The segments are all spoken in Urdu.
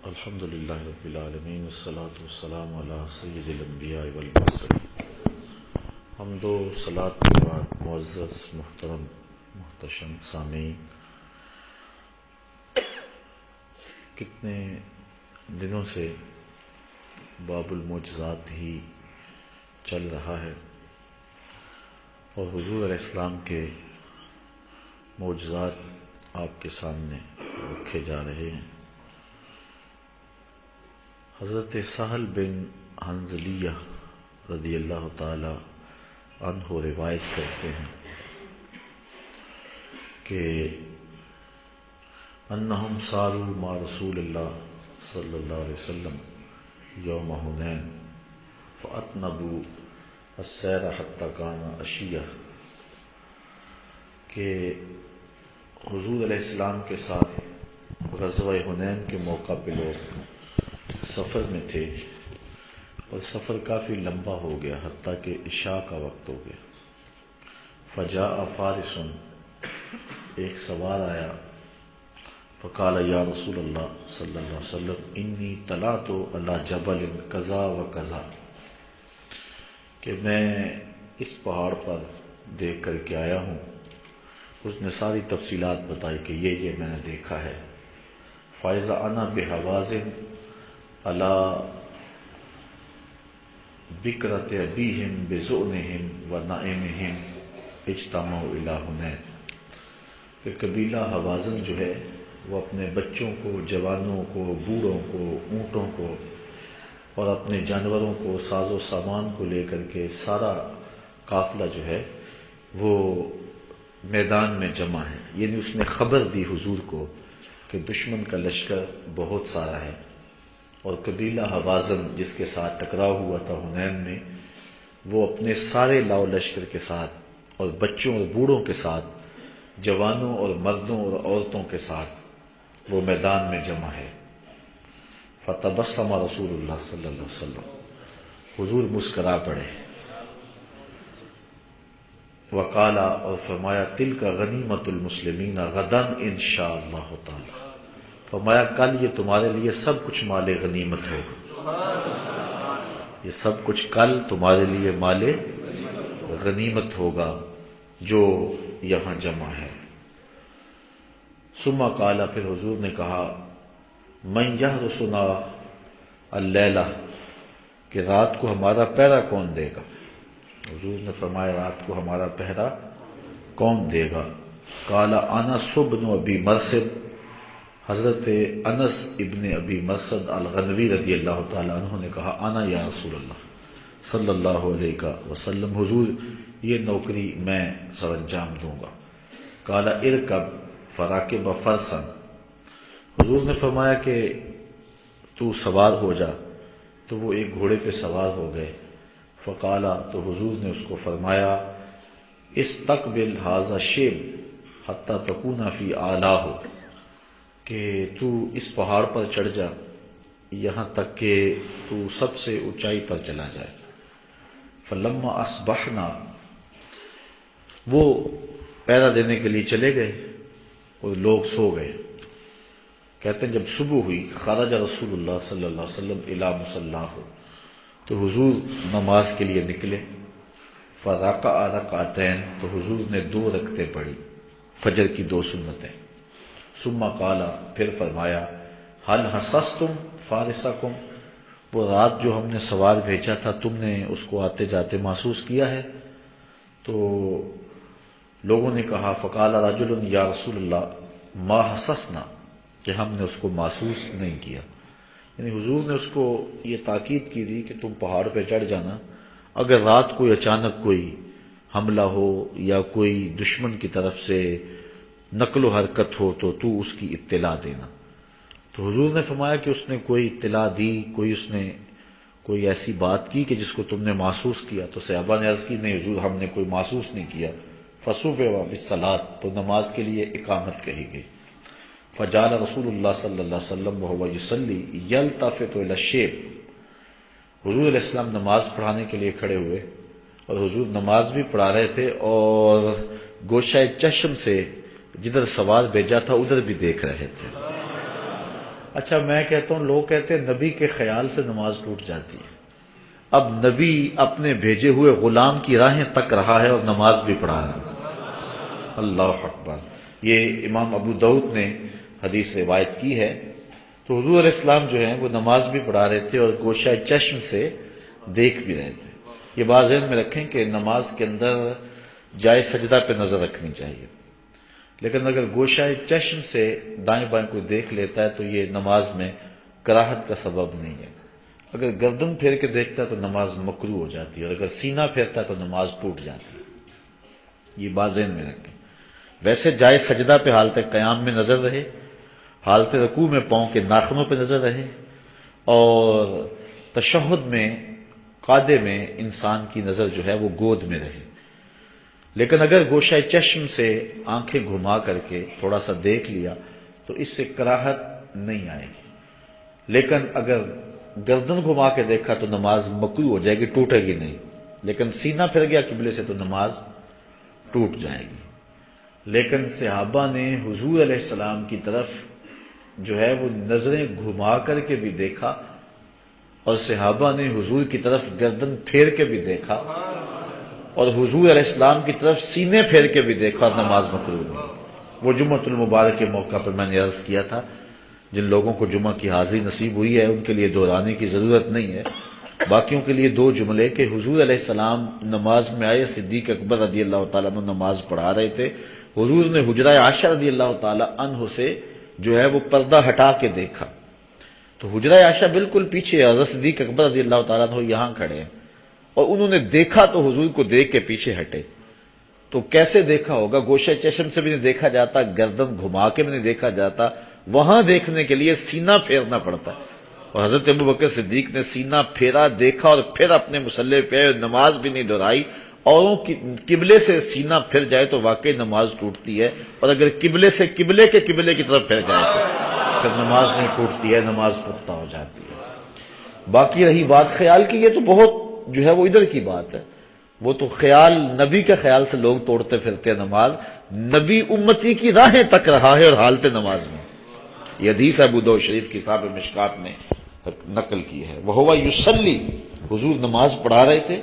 الحمد للہ رب العالمین والصلاة والسلام علی سید الانبیاء والمرسلین۔ حمد و صلاۃ کے بعد معزز محترم محتشم سامعین، کتنے دنوں سے باب المعجزات ہی چل رہا ہے اور حضور علیہ السلام کے معجزات آپ کے سامنے رکھے جا رہے ہیں۔ حضرت سہل بن حنظلیہ رضی اللہ تعالی عنہ روایت کرتے ہیں کہ انہم ساروا مع رسول اللہ صلی اللہ علیہ وسلم یوم حنین فاطنبوا السیر حتی کان عشیہ، کہ حضور علیہ السلام کے ساتھ غزوہ حنین کے موقع پہ لوگ سفر میں تھے اور سفر کافی لمبا ہو گیا حتیٰ کہ عشاء کا وقت ہو گیا۔ فجاء فارس، ایک سوار آیا، فقال یا رسول اللہ صلی اللہ علیہ وسلم انی طلعت علی جبل کذا و کذا، کہ میں اس پہاڑ پر دیکھ کر کے آیا ہوں۔ اس نے ساری تفصیلات بتائی کہ یہ میں نے دیکھا ہے۔ فاذا انا بحوازن علی بکرۃ ابیہم بزؤنہم ونعیمہم اجتمعوا الی حنین، کہ قبیلہ حوازن جو ہے وہ اپنے بچوں کو، جوانوں کو، بوڑھوں کو، اونٹوں کو اور اپنے جانوروں کو، ساز و سامان کو لے کر کے سارا قافلہ جو ہے وہ میدان میں جمع ہے۔ یعنی اس نے خبر دی حضور کو کہ دشمن کا لشکر بہت سارا ہے، اور قبیلہ حوازن جس کے ساتھ ٹکراؤ ہوا تھا حنین میں، وہ اپنے سارے لاؤ لشکر کے ساتھ اور بچوں اور بوڑھوں کے ساتھ، جوانوں اور مردوں اور عورتوں کے ساتھ وہ میدان میں جمع ہے۔ فتبسم رسول اللہ صلی اللہ علیہ وسلم، حضور مسکرا پڑے، وقال، اور فرمایا تلک غنیمت المسلمین غدا انشاءاللہ تعالی، فرمایا کل یہ تمہارے لیے سب کچھ مال غنیمت ہوگا، یہ سب کچھ کل تمہارے لیے مال غنیمت ہوگا جو یہاں جمع ہے۔ ثم قال، پھر حضور نے کہا من یحرسنا اللیلہ، کہ رات کو ہمارا پہرا کون دے گا؟ حضور نے فرمایا رات کو ہمارا پہرا کون دے گا؟ قال انس بن ابی مرثد، حضرت انس ابن ابی مرثد الغنوی رضی اللہ تعالی عنہ نے کہا انا یا رسول اللہ صلی اللہ علیہ وسلم، حضور یہ نوکری میں سر انجام دوں گا۔ قال ارکب فراکب فرسا، حضور نے فرمایا کہ تو سوار ہو جا، تو وہ ایک گھوڑے پہ سوار ہو گئے۔ فقال، تو حضور نے اس کو فرمایا استقبل ھذا الشیب حتی تکون فی اعلاہ، کہ تو اس پہاڑ پر چڑھ جا یہاں تک کہ تو سب سے اونچائی پر چلا جائے۔ فلما اصبحنا، وہ پہرا دینے کے لیے چلے گئے اور لوگ سو گئے۔ کہتے ہیں جب صبح ہوئی خرج رسول اللہ صلی اللہ علیہ وسلم الی مصلاہ، تو حضور نماز کے لیے نکلے۔ فرکع رکعتین، تو حضور نے 2 رکعتیں پڑھی، فجر کی 2 سنتیں۔ ثم قال، پھر فرمایا هل حسستم فارسکم، وہ رات جو ہم نے سوار بھیجا تھا تم نے اس کو آتے جاتے محسوس کیا ہے؟ تو لوگوں نے کہا فقال رجل یا رسول اللہ ما حسسنا، کہ ہم نے اس کو محسوس نہیں کیا۔ یعنی حضور نے اس کو یہ تاکید کی تھی کہ تم پہاڑ پہ چڑھ جانا، اگر رات کوئی اچانک کوئی حملہ ہو یا کوئی دشمن کی طرف سے نقل و حرکت ہو تو اس کی اطلاع دینا۔ تو حضور نے فرمایا کہ اس نے کوئی اطلاع دی، اس نے کوئی ایسی بات کی کہ جس کو تم نے محسوس کیا؟ تو صحابہ نے عرض کی نہیں حضور ہم نے کوئی محسوس نہیں کیا۔ فصف بالصلاۃ، تو نماز کے لیے اقامت کہی گئی۔ فجعل رسول اللہ صلی اللہ علیہ وسلم وهو يصلي يلتفت الى الشيب، حضور علیہ السلام نماز پڑھانے کے لیے کھڑے ہوئے اور حضور نماز بھی پڑھا رہے تھے اور گوشہ چشم سے جدھر سوار بھیجا تھا ادھر بھی دیکھ رہے تھے۔ اچھا میں کہتا ہوں، لوگ کہتے ہیں نبی کے خیال سے نماز ٹوٹ جاتی ہے۔ اب نبی اپنے بھیجے ہوئے غلام کی راہیں تک رہا ہے اور نماز بھی پڑھا رہا ہے۔ اللہ اکبر۔ یہ امام ابو داؤد نے حدیث روایت کی ہے۔ تو حضور علیہ السلام جو ہیں وہ نماز بھی پڑھا رہے تھے اور گوشہ چشم سے دیکھ بھی رہے تھے۔ یہ بات ذہن میں رکھیں کہ نماز کے اندر جائے سجدہ پہ نظر رکھنی چاہیے، لیکن اگر گوشہ چشم سے دائیں بائیں کو دیکھ لیتا ہے تو یہ نماز میں کراہت کا سبب نہیں ہے۔ اگر گردن پھیر کے دیکھتا ہے تو نماز مکروہ ہو جاتی ہے، اور اگر سینہ پھیرتا ہے تو نماز ٹوٹ جاتی ہے۔ یہ بات ذہن میں رکھیں۔ ویسے جائے سجدہ پہ حالت قیام میں نظر رہے، حالت رکوع میں پاؤں کے ناخنوں پہ نظر رہے، اور تشہد میں قعدے میں انسان کی نظر جو ہے وہ گود میں رہے۔ لیکن اگر گوشہ چشم سے آنکھیں گھما کر کے تھوڑا سا دیکھ لیا تو اس سے کراہت نہیں آئے گی، لیکن اگر گردن گھما کے دیکھا تو نماز مکروہ ہو جائے گی، ٹوٹے گی نہیں۔ لیکن سینہ پھر گیا قبلے سے تو نماز ٹوٹ جائے گی۔ لیکن صحابہ نے حضور علیہ السلام کی طرف جو ہے وہ نظریں گھما کر کے بھی دیکھا، اور صحابہ نے حضور کی طرف گردن پھیر کے بھی دیکھا، اور حضور علیہ السلام کی طرف سینے پھیر کے بھی دیکھا، اور نماز مکروہ نہیں۔ وہ جمعۃ المبارک کے موقع پر میں نے عرض کیا تھا، جن لوگوں کو جمعہ کی حاضری نصیب ہوئی ہے ان کے لیے دہرانے کی ضرورت نہیں ہے، باقیوں کے لیے دو جملے کہ حضور علیہ السلام نماز میں آئے، صدیق اکبر رضی اللہ تعالیٰ عنہ نماز پڑھا رہے تھے، حضور نے حجرہ عائشہ رضی اللہ تعالیٰ عنہ سے جو ہے وہ پردہ ہٹا کے دیکھا، تو حجرہ عائشہ بالکل پیچھے ہے، حضرت صدیق اکبر رضی اللہ تعالیٰ عنہ یہاں کھڑے ہیں، اور انہوں نے دیکھا تو حضور کو دیکھ کے پیچھے ہٹے۔ تو کیسے دیکھا ہوگا؟ گوشہ چشم سے بھی نہیں دیکھا جاتا، گردن گھما کے بھی نہیں دیکھا جاتا، وہاں دیکھنے کے لیے سینہ پھیرنا پڑتا ہے، اور حضرت ابوبکر صدیق نے سینہ پھیرا، دیکھا، اور پھر اپنے مصلی پہ نماز بھی نہیں دہرائی۔ اوروں کی قبلے سے سینہ پھر جائے تو واقعی نماز ٹوٹتی ہے، اور اگر قبلے سے قبلے کی طرف پھر جائے تو پھر نماز نہیں ٹوٹتی ہے، نماز پختہ ہو جاتی ہے۔ باقی رہی بات خیال کی، یہ تو بہت جو ہے وہ ادھر کی بات ہے، وہ تو خیال نبی کے خیال سے لوگ توڑتے پھرتے ہیں نماز، نبی امتی کی راہیں تک رہا ہے اور حالت نماز میں۔ یہ حدیث ابو داؤد شریف کی صاحب مشکات نے نقل کی ہے۔ وَهُوَ يُصَلِّي، حضور نماز پڑھا رہے تھے،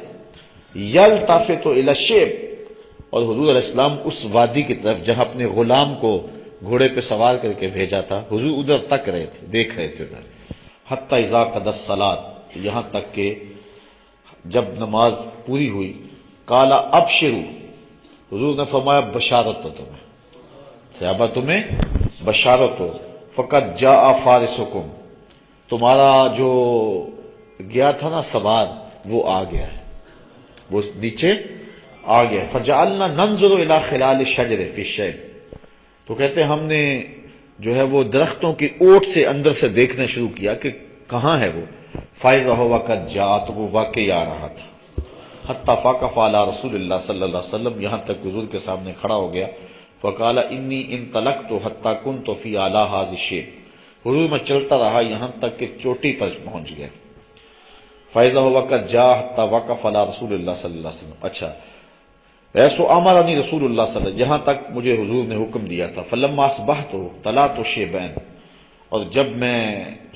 يَلْتَفِتُ إِلَى الشِّيبِ، اور حضور علیہ السلام اس وادی کی طرف جہاں اپنے غلام کو گھوڑے پہ سوار کر کے بھیجا تھا، حضور ادھر تک رہے تھے، دیکھ رہے تھے ادھر، حَتَّى إِذَا قَضَى الصَّلَاةَ، یہاں تک کہ جب نماز پوری ہوئی، قَالَ أَبْشِرُوا، حضور نے فرمایا بشارت ہو تمہیں، صحابہ تمہیں بشارت ہو، فقط جاء فارسکم، تمہارا جو گیا تھا نا سوار وہ آ گیا ہے، وہ نیچے آ گیا۔ فجعلنا ننظر الى خلال الشجر فی الشیب، تو کہتے ہیں ہم نے جو ہے وہ درختوں کی اوٹ سے اندر سے دیکھنا شروع کیا کہ کہاں ہے وہ، فاذا هو قد جاء، تو وہ واقعی آ رہا تھا، حتی فاقف علی رسول اللہ صلی اللہ علیہ وسلم، یہاں تک حضور کے سامنے کھڑا ہو گیا، فقال انی انطلقت حتی کنت فی اعلی ھذا الشیب، حضور میں چلتا رہا یہاں تک کہ چوٹی پر پہنچ گیا، فاذا هو قد جاء حتی وقف علی رسول اللہ صلی اللہ علیہ وسلم، اچھا ایسو امرنی رسول اللہ صلی اللہ علیہ وسلم، یہاں تک مجھے حضور نے حکم دیا تھا، فلما اصبحت طلعت الشیبین، اور جب میں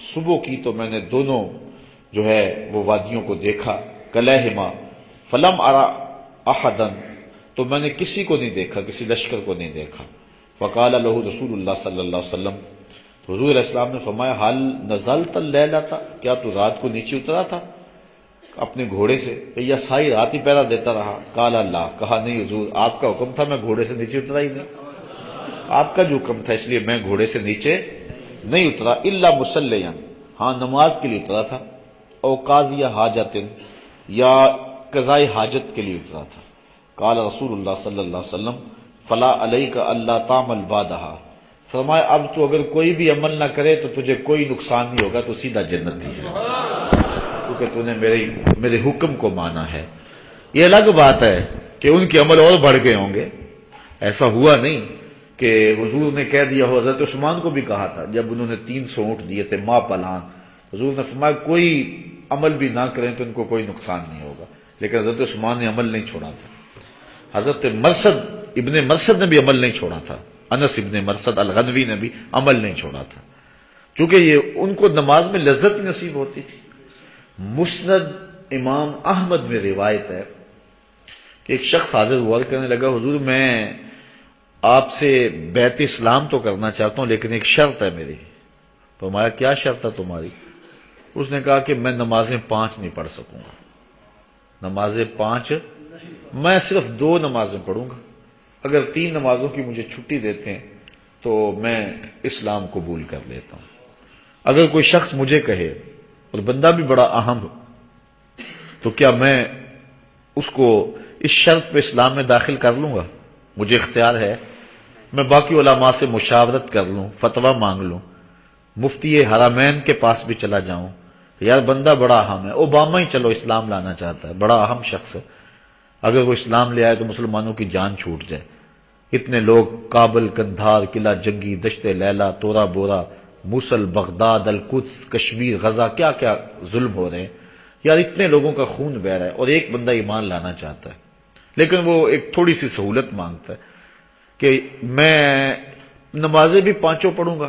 صبح کی تو میں نے دونوں جو ہے وہ وادیوں کو دیکھا، کلہما، فلم ارى احدا، تو میں نے کسی کو نہیں دیکھا، کسی لشکر کو نہیں دیکھا، فقال له رسول اللہ صلی اللہ علیہ وسلم، تو حضور علیہ السلام نے فرمایا حل نزلت اللیلۃ، کیا تو رات کو نیچے اترا تھا اپنے گھوڑے سے، یا ساری رات ہی پہرا دیتا رہا؟ قال اللہ، کہا نہیں حضور، آپ کا حکم تھا، میں گھوڑے سے نیچے اترا ہی نہیں، آپ کا جو حکم تھا اس لیے میں گھوڑے سے نیچے نہیں اترا، الا مصلیا، ہاں نماز کے لیے اترا تھا، او قاضی حاجت، یا قضاء حاجت کے لیے اترا تھا۔ قال رسول اللہ صلی اللہ علیہ وسلم فلا علیک الا تعمل بعدہا، فرمایا اب تو اگر کوئی بھی عمل نہ کرے تو تجھے کوئی نقصان نہیں ہوگا، تو سیدھا جنتی ہے، کیونکہ تو نے میرے حکم کو مانا ہے۔ یہ الگ بات ہے کہ ان کے عمل اور بڑھ گئے ہوں گے، ایسا ہوا نہیں کہ حضور نے کہہ دیا ہو، حضرت عثمان کو بھی کہا تھا جب انہوں نے 300 اونٹ دیے تھے ماں پلان، حضور نے فرمایا کوئی عمل بھی نہ کریں تو ان کو کوئی نقصان نہیں ہوگا، لیکن حضرت عثمان نے عمل نہیں چھوڑا تھا، حضرت ابن مرثد نے بھی عمل نہیں چھوڑا تھا، انس ابن مرثد الغنوی نے بھی عمل نہیں چھوڑا تھا۔ کیونکہ یہ ان کو نماز میں لذت نصیب ہوتی تھی۔ مسند امام احمد میں روایت ہے کہ ایک شخص حاضر ہوا کرنے لگا، حضور میں آپ سے بیعت اسلام تو کرنا چاہتا ہوں لیکن ایک شرط ہے میری۔ فرمایا کیا شرط ہے تمہاری؟ اس نے کہا کہ میں نمازیں 5 نہیں پڑھ سکوں گا، نمازیں 5 میں صرف 2 نمازیں پڑھوں گا، اگر 3 نمازوں کی مجھے چھٹی دیتے ہیں تو میں اسلام قبول کر لیتا ہوں۔ اگر کوئی شخص مجھے کہے اور بندہ بھی بڑا اہم ہو تو کیا میں اس کو اس شرط پہ اسلام میں داخل کر لوں گا؟ مجھے اختیار ہے، میں باقی علماء سے مشاورت کر لوں، فتویٰ مانگ لوں، مفتی حرمین کے پاس بھی چلا جاؤں، یار بندہ بڑا اہم ہے، اوباما ہی چلو اسلام لانا چاہتا ہے، بڑا اہم شخص ہے، اگر وہ اسلام لے آئے تو مسلمانوں کی جان چھوٹ جائے، اتنے لوگ کابل، کندھار، قلعہ جنگی، دشت لیلا، تورا بورا، موصل، بغداد، القدس، کشمیر، غزہ، کیا کیا ظلم ہو رہے ہیں یار، اتنے لوگوں کا خون بہ رہا ہے اور ایک بندہ ایمان لانا چاہتا ہے، لیکن وہ ایک تھوڑی سی سہولت مانگتا ہے کہ میں نمازیں بھی 5 پڑھوں گا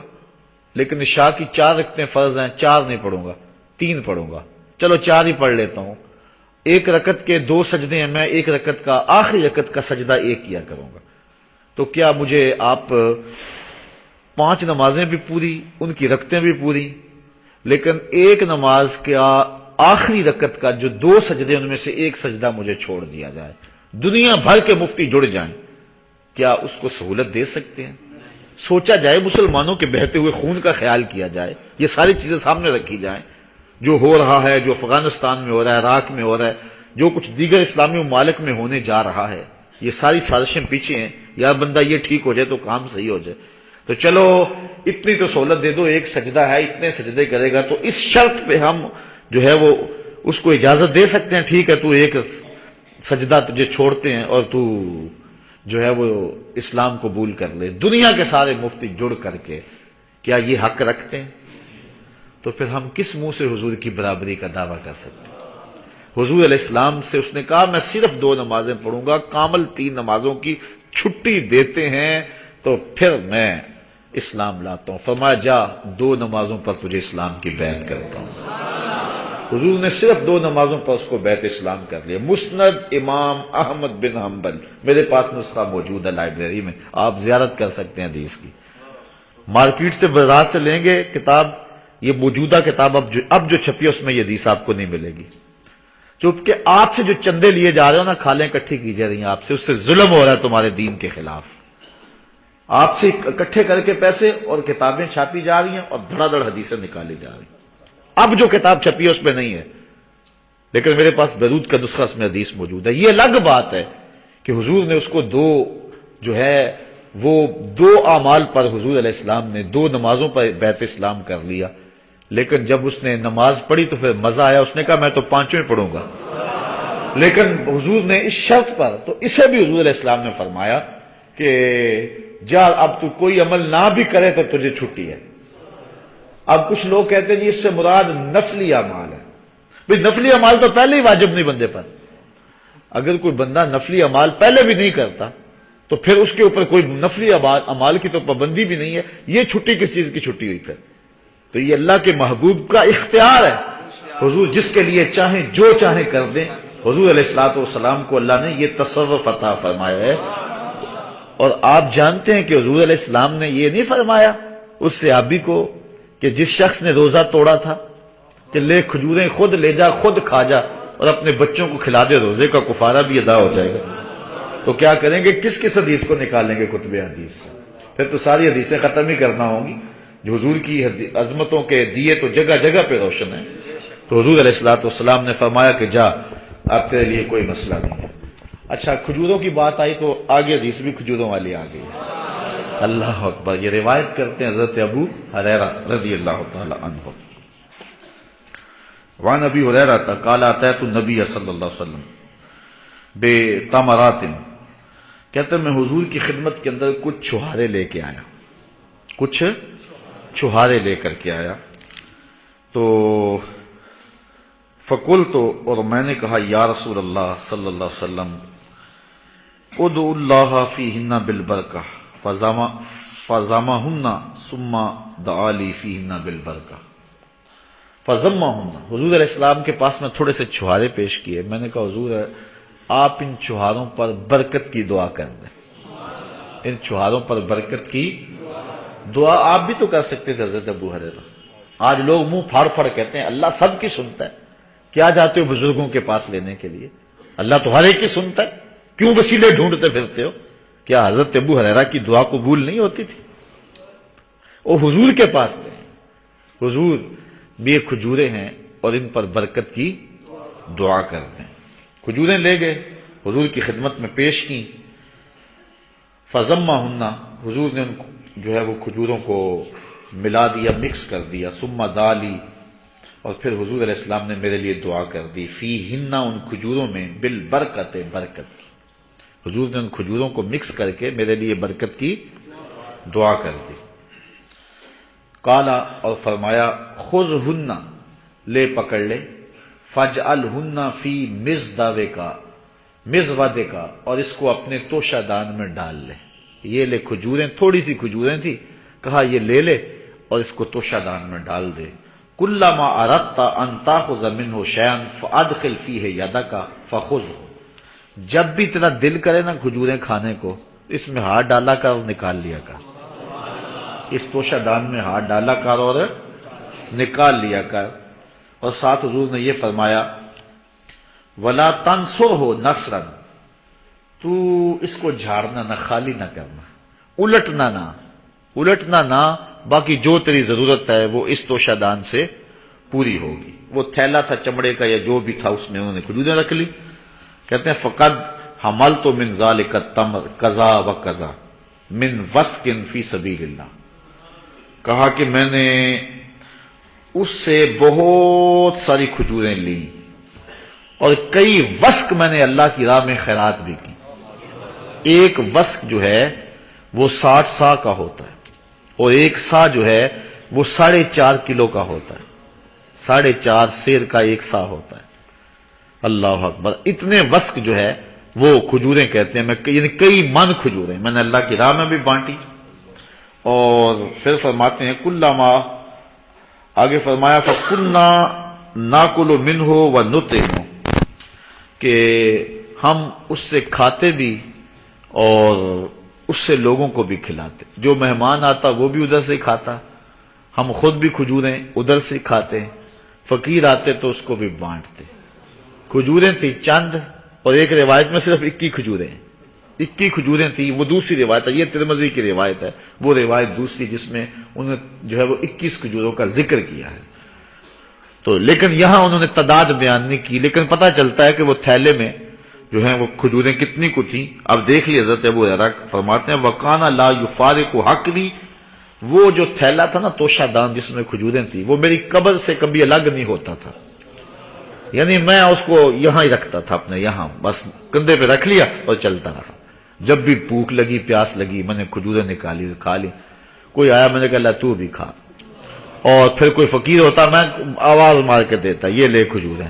لیکن عشاء کی 4 رکعتیں فرض ہیں، 4 نہیں پڑھوں گا، 3 پڑھوں گا، چلو 4 ہی پڑھ لیتا ہوں، 1 رکعت کے 2 سجدے ہیں، میں 1 رکعت کا آخری رکعت کا سجدہ 1 کیا کروں گا، تو کیا مجھے آپ 5 نمازیں بھی پوری، ان کی رکعتیں بھی پوری، لیکن 1 نماز کا آخری رکعت کا جو 2 سجدے ان میں سے 1 سجدہ مجھے چھوڑ دیا جائے، دنیا بھر کے مفتی جڑ جائیں، کیا اس کو سہولت دے سکتے ہیں؟ سوچا جائے، مسلمانوں کے بہتے ہوئے خون کا خیال کیا جائے، یہ ساری چیزیں سامنے رکھی جائیں، جو ہو رہا ہے، جو افغانستان میں ہو رہا ہے، عراق میں ہو رہا ہے، جو کچھ دیگر اسلامی ممالک میں ہونے جا رہا ہے، یہ ساری سازشیں پیچھے ہیں، یا بندہ یہ ٹھیک ہو جائے تو کام صحیح ہو جائے، تو چلو اتنی تو سہولت دے دو، 1 سجدہ ہے، اتنے سجدے کرے گا تو اس شرط پہ ہم جو ہے وہ اس کو اجازت دے سکتے ہیں، ٹھیک ہے تو 1 سجدہ تجھے چھوڑتے ہیں اور تو جو ہے وہ اسلام قبول کر لے۔ دنیا کے سارے مفتی جڑ کر کے کیا یہ حق رکھتے ہیں؟ تو پھر ہم کس منہ سے حضور کی برابری کا دعویٰ کر سکتے ہیں؟ حضور علیہ السلام سے اس نے کہا میں صرف 2 نمازیں پڑھوں گا، کامل 3 نمازوں کی چھٹی دیتے ہیں تو پھر میں اسلام لاتا ہوں۔ فرمایا جا 2 نمازوں پر تجھے اسلام کی بیعت کرتا ہوں۔ حضور نے صرف 2 نمازوں پر اس کو بیعت اسلام کر لیا۔ مسند امام احمد بن حنبل، میرے پاس نسخہ موجود ہے لائبریری میں، آپ زیارت کر سکتے ہیں حدیث کی، مارکیٹ سے بازار سے لیں گے کتاب، یہ موجودہ کتاب اب جو چھپی ہے اس میں یہ حدیث آپ کو نہیں ملے گی، چونکہ آپ سے جو چندے لیے جا رہے ہو نا، کھالیں اکٹھی کی جا رہی ہیں آپ سے، اس سے ظلم ہو رہا ہے تمہارے دین کے خلاف، آپ سے اکٹھے کر کے پیسے اور کتابیں چھاپی جا رہی ہیں اور دھڑا دھڑ حدیثیں نکالی جا رہی ہیں۔ اب جو کتاب چھپی ہے اس میں نہیں ہے، لیکن میرے پاس بیروت کا نسخہ اس میں حدیث موجود ہے۔ یہ الگ بات ہے کہ حضور نے اس کو 2 جو ہے وہ 2 اعمال پر حضور علیہ السلام نے 2 نمازوں پر بیعت اسلام کر لیا، لیکن جب اس نے نماز پڑھی تو پھر مزہ آیا، اس نے کہا میں تو 5 پڑھوں گا، لیکن حضور نے اس شرط پر، تو اسے بھی حضور علیہ السلام نے فرمایا کہ جا اب تو کوئی عمل نہ بھی کرے تو تجھے چھٹی ہے۔ اب کچھ لوگ کہتے ہیں جی اس سے مراد نفلی اعمال ہے، بھئی نفلی اعمال تو پہلے ہی واجب نہیں بندے پر، اگر کوئی بندہ نفلی اعمال پہلے بھی نہیں کرتا تو پھر اس کے اوپر کوئی نفلی اعمال کی تو پابندی بھی نہیں ہے، یہ چھٹی کس چیز کی چھٹی ہوئی پھر؟ تو یہ اللہ کے محبوب کا اختیار ہے، حضور جس کے لیے چاہیں جو چاہیں کر دیں۔ حضور علیہ الصلوۃ والسلام کو اللہ نے یہ تصرف عطا فرمایا ہے، اور آپ جانتے ہیں کہ حضور علیہ السلام نے یہ نہیں فرمایا اس صحابی کو کہ جس شخص نے روزہ توڑا تھا کہ لے کھجوریں خود لے جا، خود کھا جا اور اپنے بچوں کو کھلا دے، روزے کا کفارہ بھی ادا ہو جائے گا، تو کیا کریں گے؟ کس کس حدیث کو نکالیں گے کتب حدیث سے؟ پھر تو ساری حدیثیں ختم ہی کرنا ہوں گی، جو حضور کی عظمتوں کے دیے تو جگہ جگہ پہ روشن ہیں۔ تو حضور علیہ الصلوۃ والسلام نے فرمایا کہ جا اب تیرے لیے کوئی مسئلہ نہیں ہے۔ اچھا کھجوروں کی بات آئی تو آگے حدیث بھی کھجوروں والی آ گئی، اللہ اکبر۔ یہ روایت کرتے ہیں حضرت ابو ہریرہ رضی اللہ تعالی عنہ، وعن ابی ہریرہ قال اتیت النبی صلی اللہ علیہ وسلم بتمرات، کہتے ہیں میں حضور کی خدمت کے اندر کچھ چھہارے لے کے آیا، کچھ چھہارے لے کر کے آیا، تو فقلت، اور میں نے کہا یا رسول اللہ صلی اللہ علیہ وسلم ادعو اللہ فیہن بالبرکہ فَزَمَهُنَّ ثُمَّ دَعَا لِي فِيهِنَّ بِالْبَرْكَةِ فَزَمَّهُنَّ حضور علیہ السلام کے پاس میں تھوڑے سے چھہارے پیش کیے. میں نے کہا حضور آپ ان چھہاروں پر برکت کی دعا کر دیں. ان چھہاروں پر برکت کی دعا آپ بھی تو کر سکتے تھے حضرت ابو ہریرہ. آج لوگ منہ پھاڑ پھاڑ کہتے ہیں اللہ سب کی سنتا ہے. کیا جاتے ہو بزرگوں کے پاس لینے کے لیے؟ اللہ تو ہر ایک کی سنتا ہے، کیوں وسیلے ڈھونڈتے پھرتے ہو؟ کیا حضرت ابو ہریرہ کی دعا قبول نہیں ہوتی تھی؟ وہ حضور کے پاس گئے. حضور بھی یہ کھجوریں ہیں اور ان پر برکت کی دعا کر دیں. کھجوریں لے گئے، حضور کی خدمت میں پیش کی. فَزَمَّهُنَّ حضور نے ان جو ہے وہ کھجوروں کو ملا دیا، مکس کر دیا. ثُمَّ دَعَا لِي اور پھر حضور علیہ السلام نے میرے لیے دعا کر دی. فِيهِنَّ ان کھجوروں میں بالبرکت برکت کی. حضور نے ان کھجوروں کو مکس کر کے میرے لیے برکت کی دعا کر دی. قالا اور فرمایا خذہن لے پکڑ لے، فجعلہن فی مزودے کا اور اس کو اپنے توشہ دان میں ڈال لے. یہ لے کھجوریں، تھوڑی سی کھجوریں تھی، کہا یہ لے لے اور اس کو توشہ دان میں ڈال دے. کلما اردت ان تاخذ منہ شیئا فادخل فیہ یدک فخذہ جب بھی تیرا دل کرے نا کھجوریں کھانے کو، اس میں ہاتھ ڈالا کر اور نکال لیا کر. اس توشہ دان میں ہاتھ ڈالا کر اور نکال لیا کر. اور ساتھ حضور نے یہ فرمایا وَلَا تَنْصُرْهُ نَصْرًا تو اس کو جھاڑنا نہ، خالی نہ کرنا، الٹنا نہ، باقی جو تیری ضرورت ہے وہ اس توشہ دان سے پوری ہوگی. وہ تھیلا تھا چمڑے کا یا جو بھی تھا، اس میں انہوں نے کھجوریں رکھ لی. کہتے ہیں فَقَدْ حَمَلْتُ مِنْ ذَلِكَ التَّمْرِ كَذَا وَكَذَا مِنْ وَسْقٍ فِي سَبِيلِ اللَّهِ کہا کہ میں نے اس سے بہت ساری کھجوریں لی اور کئی وسق میں نے اللہ کی راہ میں خیرات بھی کی. ایک وسق جو ہے وہ 60 سا کا ہوتا ہے اور ایک سا جو ہے وہ 4.5 کلو کا ہوتا ہے. 4.5 سیر کا ایک سا ہوتا ہے. اللہ اکبر. اتنے وسق جو ہے وہ کھجوریں کہتے ہیں. یعنی کئی من کھجوریں میں نے اللہ کی راہ میں بھی بانٹی. اور پھر فرماتے ہیں کلما آگے فرمایا فَكُنَّا نَاكُلُ مِنْهُ وَنُطْعِمُ کہ ہم اس سے کھاتے بھی اور اس سے لوگوں کو بھی کھلاتے. جو مہمان آتا وہ بھی ادھر سے ہی کھاتا، ہم خود بھی کھجوریں ادھر سے کھاتے، فقیر آتے تو اس کو بھی بانٹتے. کھجوریں تھی چند اور ایک روایت میں صرف 21 کھجوریں 21 کھجوریں تھی. وہ دوسری روایت ہے، یہ ترمذی کی روایت ہے. وہ روایت دوسری جس میں انہوں نے جو ہے وہ 21 کھجوروں کا ذکر کیا ہے. تو لیکن یہاں انہوں نے تعداد بیان نہیں کی، لیکن پتہ چلتا ہے کہ وہ تھیلے میں جو ہیں وہ کھجوریں کتنی کو تھیں. اب دیکھ لیے حضرت ابو ہریرہ فرماتے ہیں وَقَانَ لَا يُفَارِقُ حَقْرِي وہ جو تھیلا تھا نا توشہ دان جس میں کھجوریں تھیں، وہ میری قبر سے کبھی الگ نہیں ہوتا تھا. یعنی میں اس کو یہاں ہی رکھتا تھا، اپنے یہاں بس کندھے پہ رکھ لیا اور چلتا رہا. جب بھی بھوک لگی پیاس لگی میں نے کھجوریں نکالی کھا لی. کوئی آیا میں نے کہا اللہ تو بھی کھا. اور پھر کوئی فقیر ہوتا میں آواز مار کے دیتا یہ لے کھجوریں.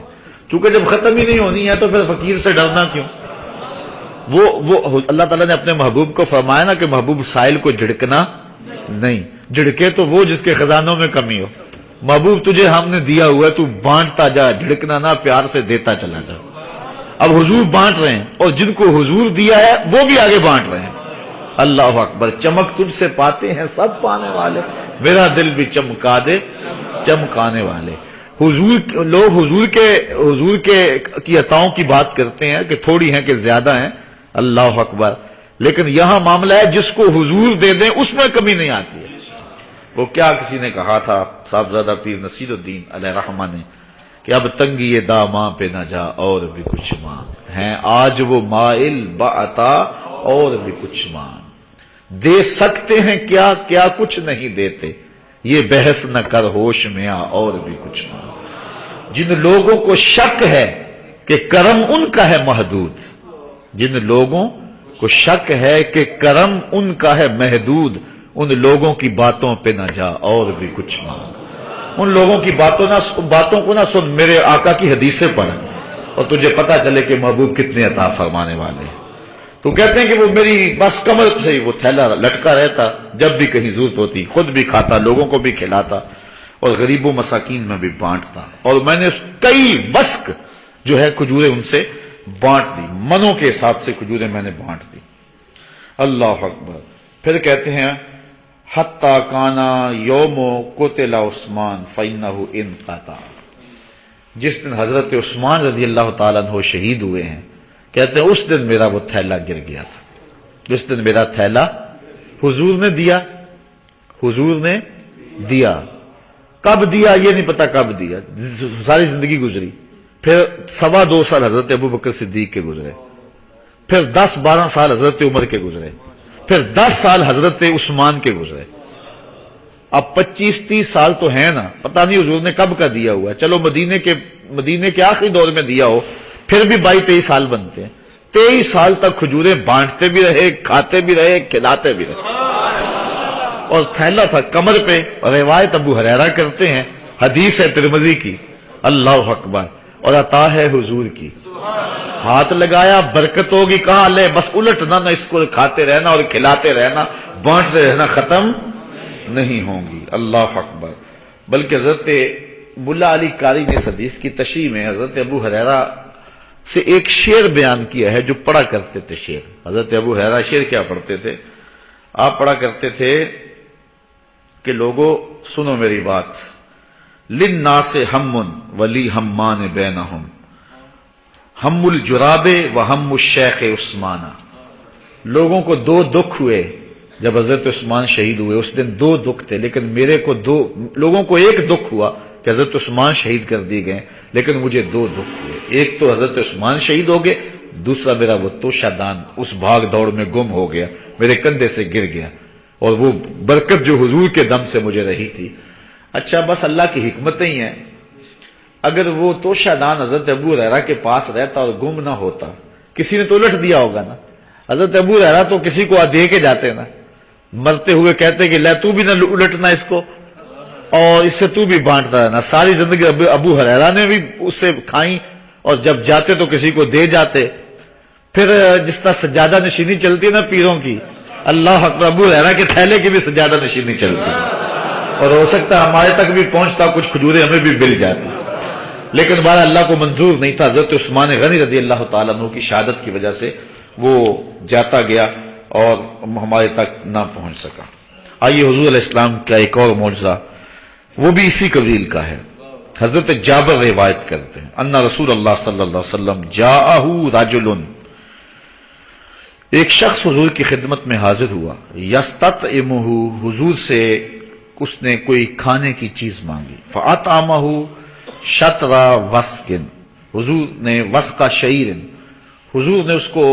چونکہ جب ختم ہی نہیں ہونی ہے تو پھر فقیر سے ڈرنا کیوں. وہ اللہ تعالیٰ نے اپنے محبوب کو فرمایا نا کہ محبوب سائل کو جھڑکنا نہیں، جھڑکے تو وہ جس کے خزانوں میں کمی ہو. محبوب تجھے ہم نے دیا ہوا ہے، تو بانٹتا جا، جھڑکنا نہ، پیار سے دیتا چلا جا. اب حضور بانٹ رہے ہیں اور جن کو حضور دیا ہے وہ بھی آگے بانٹ رہے ہیں. اللہ اکبر. چمک تجھ سے پاتے ہیں سب پانے والے، میرا دل بھی چمکا دے چمکانے والے. لوگ حضور کی عطاؤں کی بات کرتے ہیں کہ تھوڑی ہیں کہ زیادہ ہیں. اللہ اکبر. لیکن یہاں معاملہ ہے جس کو حضور دے دیں اس میں کمی نہیں آتی ہے. وہ کیا کسی نے کہا تھا صاحبزادہ پیر نصیر الدین علیہ رحمہ نے کہ اب تنگی یہ داماں پہ نہ جا اور بھی کچھ مانگ ہیں آج وہ مائل بعطا اور بھی کچھ مانگ. دے سکتے ہیں کیا کیا کچھ نہیں دیتے، یہ بحث نہ کر ہوش میں آ اور بھی کچھ مانگ. جن لوگوں کو شک ہے کہ کرم ان کا ہے محدود، جن لوگوں کو شک ہے کہ کرم ان کا ہے محدود، ان لوگوں کی باتوں پہ نہ جا اور بھی کچھ مانگ. ان لوگوں کی باتوں کو نہ سن، میرے آقا کی حدیثیں پڑھ اور تجھے پتا چلے کہ محبوب کتنے عطا فرمانے والے ہیں. تو کہتے ہیں کہ وہ میری بس کمر سے وہ تھیلا لٹکا رہتا، جب بھی کہیں ضرورت ہوتی خود بھی کھاتا، لوگوں کو بھی کھلاتا اور غریبوں مساکین میں بھی بانٹتا، اور میں نے کئی وسق جو ہے کھجوریں ان سے بانٹ دی، منوں کے حساب سے کھجوریں میں نے بانٹ دی۔ اللہ اکبر۔ پھر کہتے ہیں حتی کانا یوم قتل عثمان فإنہ انقطع، جس دن حضرت عثمان رضی اللہ تعالیٰ عنہ شہید ہوئے ہیں، کہتے ہیں اس دن میرا وہ تھیلا گر گیا تھا، جس دن میرا تھیلا حضور نے دیا، حضور نے دیا، کب دیا یہ نہیں پتا، کب دیا، ساری زندگی گزری، پھر 2.25 سال حضرت ابو بکر صدیق کے گزرے، پھر 10-12 سال حضرت عمر کے گزرے، پھر 10 سال حضرت عثمان کے گزرے، اب 25-30 سال تو ہیں نا، پتہ نہیں حضور نے کب کا دیا ہوا ہے، چلو مدینے کے آخری دور میں دیا ہو، پھر بھی 22-23 سال بنتے ہیں، 23 سال تک کھجوریں بانٹتے بھی رہے، کھاتے بھی رہے، کھلاتے بھی رہے، اور تھیلا تھا کمر پہ۔ روایت ابو ہریرہ کرتے ہیں، حدیث ہے ترمذی کی، اللہ اکبر، اور عطا ہے حضور کی، ہاتھ لگایا برکت ہوگی، کہا لے بس الٹنا نہ، اس کو کھاتے رہنا اور کھلاتے رہنا، بانٹتے رہنا، ختم نہیں ہوں گی۔ اللہ اکبر۔ بلکہ حضرت ملا علی قاری نے اس حدیث کی تشریح میں حضرت ابو ہریرہ سے ایک شعر بیان کیا ہے جو پڑھا کرتے تھے، شعر۔ حضرت ابو ہریرہ شعر کیا پڑھتے تھے؟ آپ پڑھا کرتے تھے کہ لوگوں سنو میری بات، للناس ہم ولی ہمان بینہم، ہم الجراب و ہم الشیخ عثمانہ، لوگوں کو 2 دکھ ہوئے جب حضرت عثمان شہید ہوئے، اس دن 2 دکھ تھے، لیکن لوگوں کو ایک دکھ ہوا کہ حضرت عثمان شہید کر دیے گئے، لیکن مجھے 2 دکھ ہوئے، ایک تو حضرت عثمان شہید ہو گئے، دوسرا میرا وہ توشہ دان اس بھاگ دوڑ میں گم ہو گیا، میرے کندھے سے گر گیا، اور وہ برکت جو حضور کے دم سے مجھے رہی تھی۔ اچھا بس اللہ کی حکمتیں ہی ہیں، اگر وہ توشہ دان حضرت ابو ہریرہ کے پاس رہتا اور گم نہ ہوتا، کسی نے تو الٹ دیا ہوگا نا، حضرت ابو ہریرہ تو کسی کو دے کے جاتے نا، مرتے ہوئے کہتے کہ لے تو بھی نہ الٹنا اس کو، اور اس سے تو بھی بانٹتا رہنا۔ ساری زندگی ابو ہریرہ نے بھی اس سے کھائیں، اور جب جاتے تو کسی کو دے جاتے۔ پھر جس طرح سجادہ نشینی چلتی ہے نا پیروں کی، اللہ اکبر، ابو ہریرہ کے تھیلے کی بھی سجادہ نشینی چلتی ہے، اور ہو سکتا ہے ہمارے تک بھی پہنچتا، کچھ کھجوریں ہمیں بھی مل جاتی، لیکن بارہ اللہ کو منظور نہیں تھا۔ حضرت عثمان غنی رضی اللہ تعالیٰ عنہ کی شہادت کی وجہ سے وہ جاتا گیا اور ہمارے تک نہ پہنچ سکا۔ آئیے حضور علیہ السلام کا ایک اور معجزہ، وہ بھی اسی قبیل کا ہے۔ حضرت جابر روایت کرتے ہیں، ان رسول اللہ صلی اللہ علیہ وسلم جاءہ رجل، ایک شخص حضور کی خدمت میں حاضر ہوا، یستطعمہ، حضور سے اس نے کوئی کھانے کی چیز مانگی، فاطعمہ شطر وسق، حضور نے وسق شعیر، حضور نے اس کو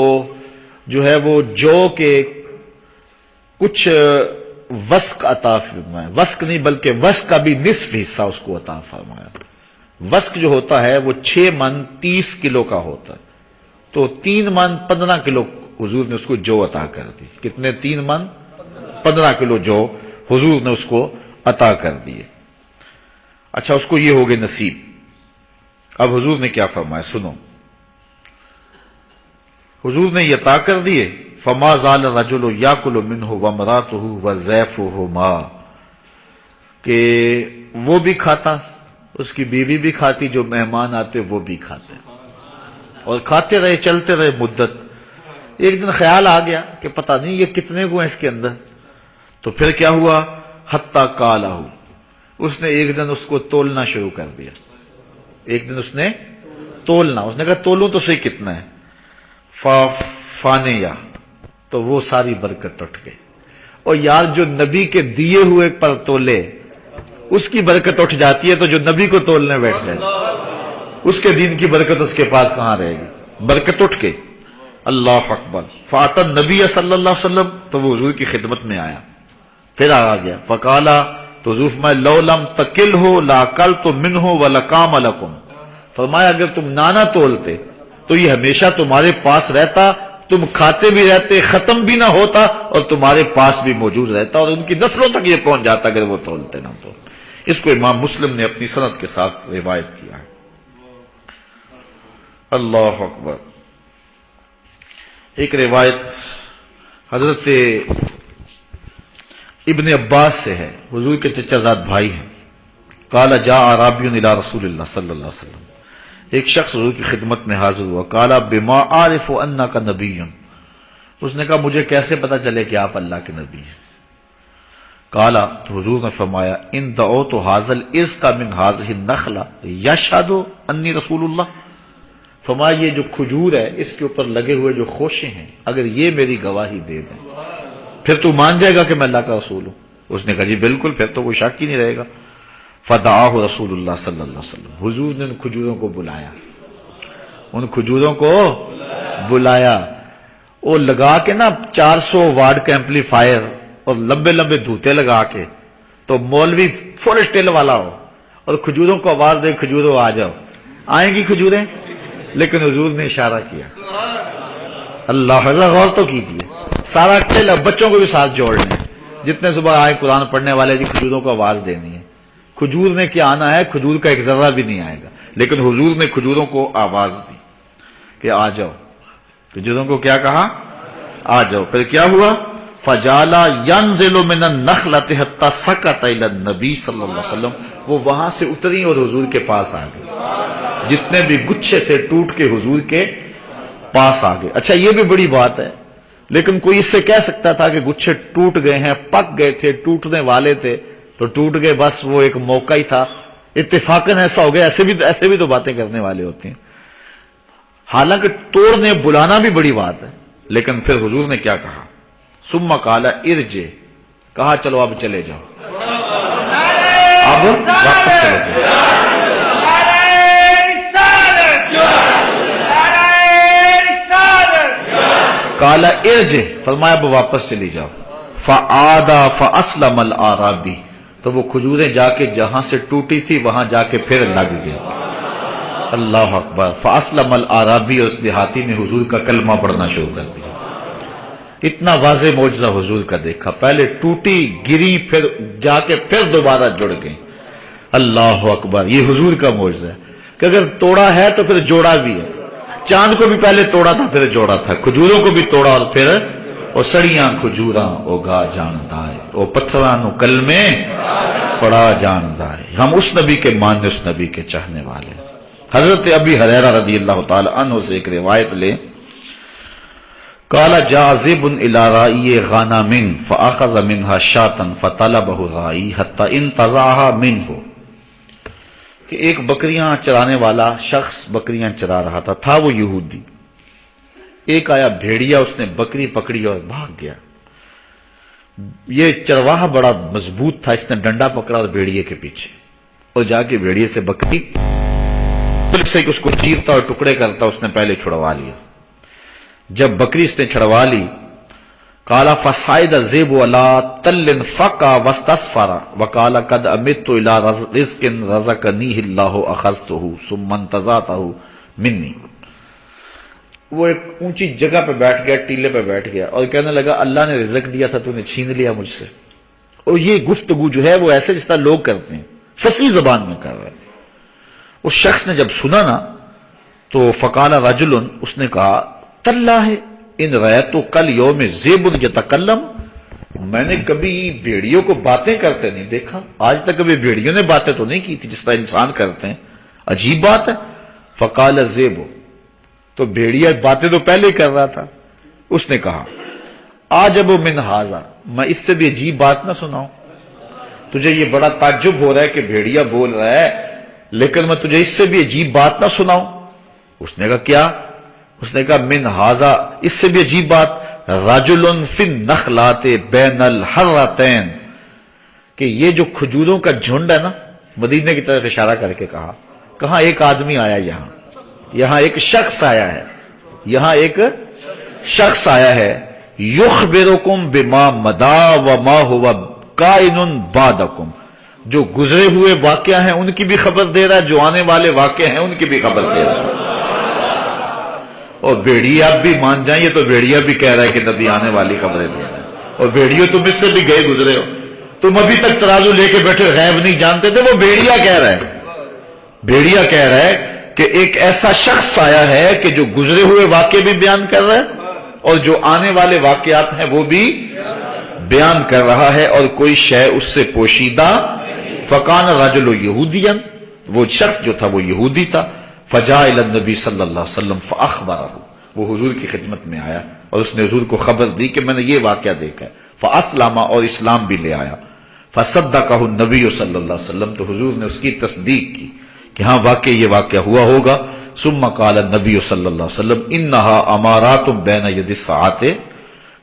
جو ہے وہ جو کے کچھ وسق عطا فرمایا، وسق نہیں بلکہ وسق کا بھی نصف حصہ اس کو عطا فرمایا۔ وسق جو ہوتا ہے وہ 6 من 30 کلو کا ہوتا ہے، تو 3 من 15 کلو حضور نے اس کو جو عطا کر دی۔ کتنے؟ 3 من 15 کلو جو حضور نے اس کو عطا کر دیے۔ اچھا اس کو یہ ہو گئے نصیب۔ اب حضور نے کیا فرمایا سنو، حضور نے یہ عطا کر دیے، فما زال الرجل یاکل منہ وامرأتہ وضیفہما، کہ وہ بھی کھاتا، اس کی بیوی بھی کھاتی، جو مہمان آتے وہ بھی کھاتے، اور کھاتے رہے، چلتے رہے مدت۔ ایک دن خیال آ گیا کہ پتہ نہیں یہ کتنے کو ہیں اس کے اندر، تو پھر کیا ہوا، حتی قالہ، اس نے ایک دن اس کو تولنا شروع کر دیا، ایک دن اس نے تولنا، اس نے کہا تولوں تو صحیح کتنا ہے، فانیہ، تو وہ ساری برکت اٹھ گئی۔ اور یار جو نبی کے دیے ہوئے پر تولے اس کی برکت اٹھ جاتی ہے، تو جو نبی کو تولنے بیٹھ جائے اس کے دین کی برکت اس کے پاس کہاں رہے گی، برکت اٹھ گئی۔ اللہ اکبر۔ فاطا نبی صلی اللہ علیہ وسلم، تو وہ حضور کی خدمت میں آیا، پھر آ گیا، فقالا، تو حضور فرمایا لو لم تکل ہو لاکلت منہ ولقام لکم، فرمایا اگر تم نہ تولتے تو یہ ہمیشہ تمہارے پاس رہتا، تم کھاتے بھی رہتے، ختم بھی نہ ہوتا، اور تمہارے پاس بھی موجود رہتا، اور ان کی نسلوں تک یہ پہنچ جاتا اگر وہ تولتے نہ تو۔ اس کو امام مسلم نے اپنی سند کے ساتھ روایت کیا ہے۔ اللہ اکبر۔ ایک روایت حضرت ابن عباس سے ہے، حضور کے چچا زاد بھائی ہیں. قال جاء اعرابی الی رسول اللہ صلی اللہ علیہ وسلم، ایک شخص حضور کی خدمت میں حاضر ہوا. قال بما اعرف انک نبی، اس نے کہا مجھے کیسے پتا چلے کہ آپ اللہ کے نبی ہیں؟ قال، تو حضور نے فرمایا ان دعوت ھذا العزق من هذه النخلہ یشهد انی رسول اللہ، فرمایا یہ جو کھجور ہے اس کے اوپر لگے ہوئے جو خوشے ہیں، اگر یہ میری گواہی دے دیں پھر تو مان جائے گا کہ میں اللہ کا رسول ہوں؟ اس نے کہا جی بالکل، پھر تو کوئی شک ہی نہیں رہے گا. فدعاہ رسول اللہ صلی اللہ علیہ وسلم، حضور نے ان کھجوروں کو بلایا، ان کھجوروں کو بلایا. وہ لگا کے نا 400 واٹ کا ایمپلیفائر اور لمبے لمبے دھوتے لگا کے، تو مولوی فل اسٹیل والا ہو اور کھجوروں کو آواز دے کھجوروں آ جاؤ، آئیں گی کھجوریں؟ لیکن حضور نے اشارہ کیا. اللہ حضرت غور تو کیجیے، سارا ٹیل بچوں کو بھی ساتھ جوڑنے، جتنے صبح آئے قرآن پڑھنے والے جی کھجوروں کو آواز دینی ہے. کھجور نے کیا آنا ہے، کھجور کا ایک ذرہ بھی نہیں آئے گا، لیکن حضور نے کھجوروں کو آواز دی کہ آ جاؤ. کھجوروں کو کیا کہا؟ آ جاؤ. پھر کیا ہوا؟ فجالا ينزل من النخلة حتى سقط الى النبي صلی اللہ علیہ وسلم، وہ وہاں سے اتری اور حضور کے پاس آ گئی، جتنے بھی گچھے تھے ٹوٹ کے حضور کے پاس آ گئے. اچھا یہ بھی بڑی بات ہے، لیکن کوئی اس سے کہہ سکتا تھا کہ گچھے ٹوٹ گئے ہیں، پک گئے تھے، ٹوٹنے والے تھے تو ٹوٹ گئے، بس وہ ایک موقع ہی تھا، اتفاقاً ایسا ہو گیا. ایسے بھی تو باتیں کرنے والے ہوتے ہیں. حالانکہ توڑنے بلانا بھی بڑی بات ہے، لیکن پھر حضور نے کیا کہا؟ ثم قال ارجع، کہا چلو اب چلے جاؤ، اب واپس چلے جاؤ. قال ارجع، فرمایا اب واپس چلی جاؤ. فعاد فاسلم الاعرابی، تو وہ کھجوریں جا کے جہاں سے ٹوٹی تھی وہاں جا کے پھر لگ گئی. اللہ اکبر. فاسلم الاعرابی، اس دیہاتی نے حضور کا کلمہ پڑھنا شروع کر دیا. اتنا واضح معجزہ حضور کا دیکھا، پہلے ٹوٹی گری پھر جا کے پھر دوبارہ جڑ گئی. اللہ اکبر. یہ حضور کا معجزہ ہے کہ اگر توڑا ہے تو پھر جوڑا بھی ہے. چاند کو بھی پہلے توڑا تھا پھر جوڑا تھا، کھجوروں کو بھی توڑا اور پھر او سڑیاں کھجوراں او گا جاندہ ہے، او پتھراں نو کلمے پڑا جاندہ ہے. ہم اس نبی کے ماننے، اس نبی کے چاہنے والے. حضرت ابی ہریرہ رضی اللہ تعالی عنہ سے ایک روایت لیں. قال جاء ذئب الى راعي غنم فاخذ منها شاة فطلبه الراعي حتى انتزعها منه، کہ ایک بکریاں چرانے والا شخص بکریاں چرا رہا تھا وہ یہودی. ایک آیا بھیڑیا، اس نے بکری پکڑی اور بھاگ گیا. یہ چرواہا بڑا مضبوط تھا، اس نے ڈنڈا پکڑا اور بھیڑیے کے پیچھے، اور جا کے بھیڑیے سے بکری پھر سے اس کو چیرتا اور ٹکڑے کرتا، اس نے پہلے چھڑوا لیا. جب بکری اس نے چھڑوا لی، قال فصعد الذئب على تل فقع واستسفر وقال قد امت الى رزق رزقنيه الله اخذته ثم انتزعته مني. وہ ایک اونچی جگہ پہ بیٹھ گیا، ٹیلے پہ بیٹھ گیا اور کہنے لگا اللہ نے رزق دیا تھا تو نے چھین لیا مجھ سے. اور یہ گفتگو جو ہے وہ ایسے جس طرح لوگ کرتے ہیں، فصیح زبان میں کر رہے ہیں. اس شخص نے جب سنا نا تو فقال رجل، اس نے کہا تاللہ ان رأیت کل یوم ذئب یتکلم، میں نے کبھی بھیڑیوں کو باتیں کرتے نہیں دیکھا، آج تک کبھی بھیڑیوں نے باتیں تو نہیں کی تھی جس طرح انسان کرتے ہیں، عجیب بات ہے. فقال الذئب، تو بھیڑیا باتیں تو پہلے کر رہا تھا. اس نے کہا عجب من ھذا، میں اس سے بھی عجیب بات نہ سناؤں؟ تجھے یہ بڑا تعجب ہو رہا ہے کہ بھیڑیا بول رہا ہے، لیکن میں تجھے اس سے بھی عجیب بات نہ سناؤں؟ اس نے کہا کیا؟ اس نے کہا من ھذا، اس سے بھی عجیب بات، رجل فی النخلات بین الحرتین، کہ یہ جو کھجوروں کا جھنڈ ہے نا، مدینے کی طرف اشارہ کر کے کہا، کہاں ایک آدمی آیا، یہاں ایک شخص آیا ہے، یہاں ایک شخص آیا ہے، یخبرکم بما مدا وما هو کائن بعدکم، جو گزرے ہوئے واقعہ ہیں ان کی بھی خبر دے رہا ہے، جو آنے والے واقعہ ہیں ان کی بھی خبر دے رہا ہے. اور بھیڑیا بھی مان جائیں، یہ تو بھیڑیا بھی کہہ رہا ہے کہ نبی آنے والی خبریں دے رہا ہے. اور بھیڑیوں تم اس سے بھی گئے گزرے ہو، تم ابھی تک ترازو لے کے بیٹھے غیب نہیں جانتے تھے. وہ بھیڑیا کہہ رہا ہے، بھیڑیا کہہ رہا ہے کہ ایک ایسا شخص آیا ہے کہ جو گزرے ہوئے واقعے بھی بیان کر رہا ہے اور جو آنے والے واقعات ہیں وہ بھی بیان کر رہا ہے، اور کوئی شے اس سے پوشیدہ فکان رجل یہودیا، وہ شخص جو تھا وہ یہودی تھا، فجاء الی النبی صلی اللہ علیہ وسلم فاخبرہ، وہ حضور کی خدمت میں آیا اور اس نے حضور کو خبر دی کہ میں نے یہ واقعہ دیکھا ہے، فاسلم، اور اسلام بھی لے آیا، فصدقہ النبی صلی اللہ علیہ وسلم، تو حضور نے اس کی تصدیق کی کہ ہاں واقعی یہ واقعہ ہوا ہوگا۔ ثم قال النبی صلی اللہ علیہ وسلم انہا امارات بین ید الساعۃ،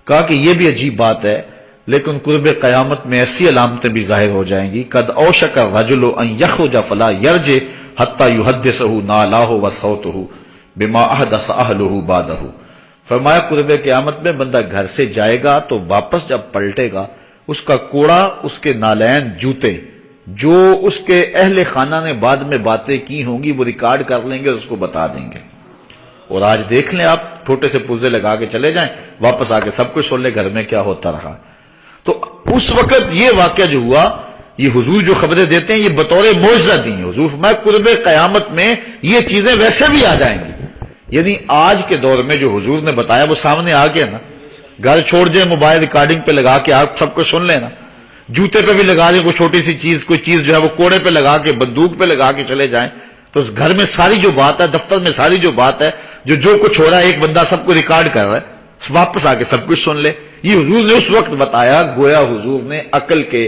کہا کہ یہ بھی عجیب بات ہے لیکن قرب قیامت میں ایسی علامتیں بھی ظاہر ہو جائیں گی، قد اوشک الرجل ان یخرج فلا یرجع حتی یحدثہ نالاہ وصوتہ بما احدث اہلہ بعدہ، فرمایا قرب قیامت میں بندہ گھر سے جائے گا تو واپس جب پلٹے گا اس کا کوڑا، اس کے نالین، جوتے جو اس کے اہل خانہ نے بعد میں باتیں کی ہوں گی وہ ریکارڈ کر لیں گے اور اس کو بتا دیں گے۔ اور آج دیکھ لیں آپ، چھوٹے سے پرزے لگا کے چلے جائیں، واپس آ کے سب کچھ سن لیں گھر میں کیا ہوتا رہا۔ تو اس وقت یہ واقعہ جو ہوا، یہ حضور جو خبریں دیتے ہیں یہ بطور معجزہ دی ہیں حضور، میں قرب قیامت میں یہ چیزیں ویسے بھی آ جائیں گی، یعنی آج کے دور میں جو حضور نے بتایا وہ سامنے آ گیا نا، گھر چھوڑ جائیں، موبائل ریکارڈنگ پہ لگا کے آپ سب کو سن لینا، جوتے پہ بھی لگا دیں کوئی چھوٹی سی چیز، کوئی چیز جو ہے وہ کوڑے پہ لگا کے، بندوق پہ لگا کے چلے جائیں، تو اس گھر میں ساری جو بات ہے، دفتر میں ساری جو بات ہے، جو کچھ ہو رہا ہے، ایک بندہ سب کو ریکارڈ کر رہا ہے، واپس آ کے سب کچھ سن لے۔ یہ حضور نے اس وقت بتایا، گویا حضور نے عقل کے